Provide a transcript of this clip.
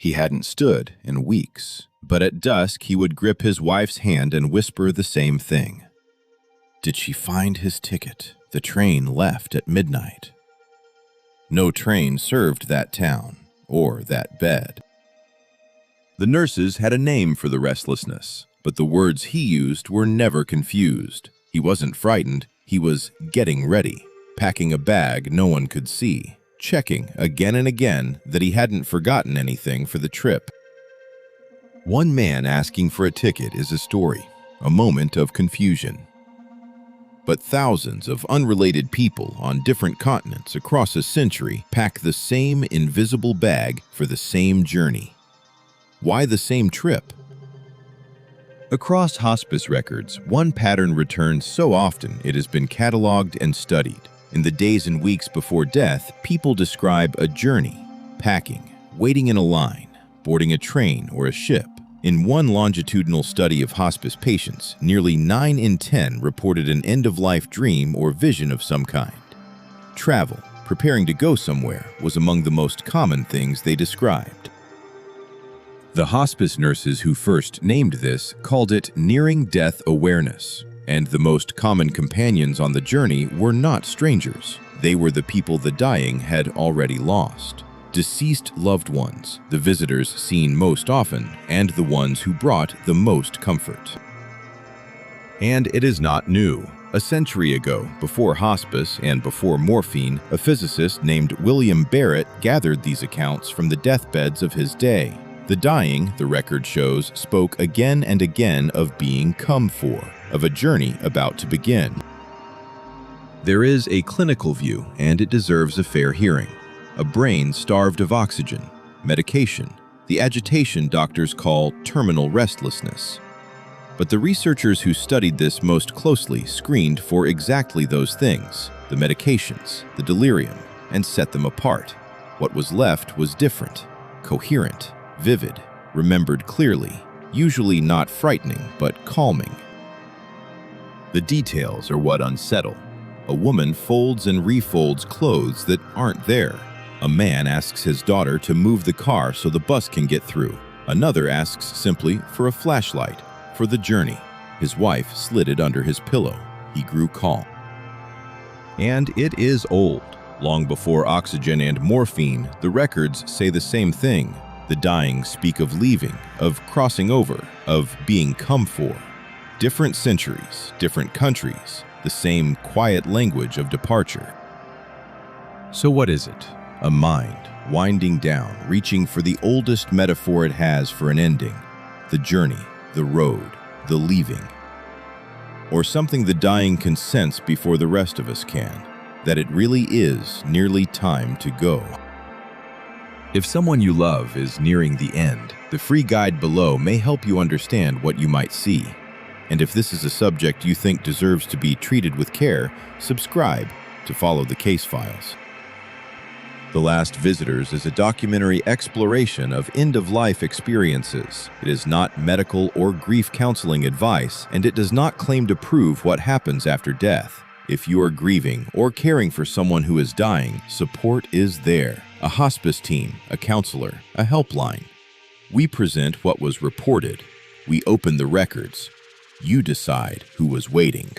He hadn't stood in weeks, but at dusk he would grip his wife's hand and whisper the same thing. Did she find his ticket? The train left at midnight. No train served that town or that bed. The nurses had a name for the restlessness, but the words he used were never confused. He wasn't frightened, he was getting ready, packing a bag no one could see, checking again and again that he hadn't forgotten anything for the trip. One man asking for a ticket is a story, a moment of confusion. But thousands of unrelated people on different continents across a century pack the same invisible bag for the same journey. Why the same trip? Across hospice records, one pattern returns so often it has been cataloged and studied. In the days and weeks before death, people describe a journey, packing, waiting in a line, boarding a train or a ship. In one longitudinal study of hospice patients, nearly 9 in 10 reported an end-of-life dream or vision of some kind. Travel, preparing to go somewhere, was among the most common things they described. The hospice nurses who first named this called it nearing death awareness, and the most common companions on the journey were not strangers. They were the people the dying had already lost. Deceased loved ones, the visitors seen most often, and the ones who brought the most comfort. And it is not new. A century ago, before hospice and before morphine, a physicist named William Barrett gathered these accounts from the deathbeds of his day. The dying, the record shows, spoke again and again of being come for, of a journey about to begin. There is a clinical view, and it deserves a fair hearing. A brain starved of oxygen, medication, the agitation doctors call terminal restlessness. But the researchers who studied this most closely screened for exactly those things, the medications, the delirium, and set them apart. What was left was different, coherent, vivid, remembered clearly, usually not frightening but calming. The details are what unsettle. A woman folds and refolds clothes that aren't there. A man asks his daughter to move the car so the bus can get through. Another asks simply for a flashlight, for the journey. His wife slid it under his pillow. He grew calm. And it is old. Long before oxygen and morphine, the records say the same thing. The dying speak of leaving, of crossing over, of being come for. Different centuries, different countries, the same quiet language of departure. So what is it? A mind, winding down, reaching for the oldest metaphor it has for an ending. The journey, the road, the leaving. Or something the dying can sense before the rest of us can, that it really is nearly time to go. If someone you love is nearing the end, the free guide below may help you understand what you might see. And if this is a subject you think deserves to be treated with care, subscribe to follow the case files. The Last Visitors is a documentary exploration of end-of-life experiences. It is not medical or grief counseling advice, and it does not claim to prove what happens after death. If you are grieving or caring for someone who is dying, support is there. A hospice team, a counselor, a helpline. We present what was reported. We open the records. You decide who was waiting.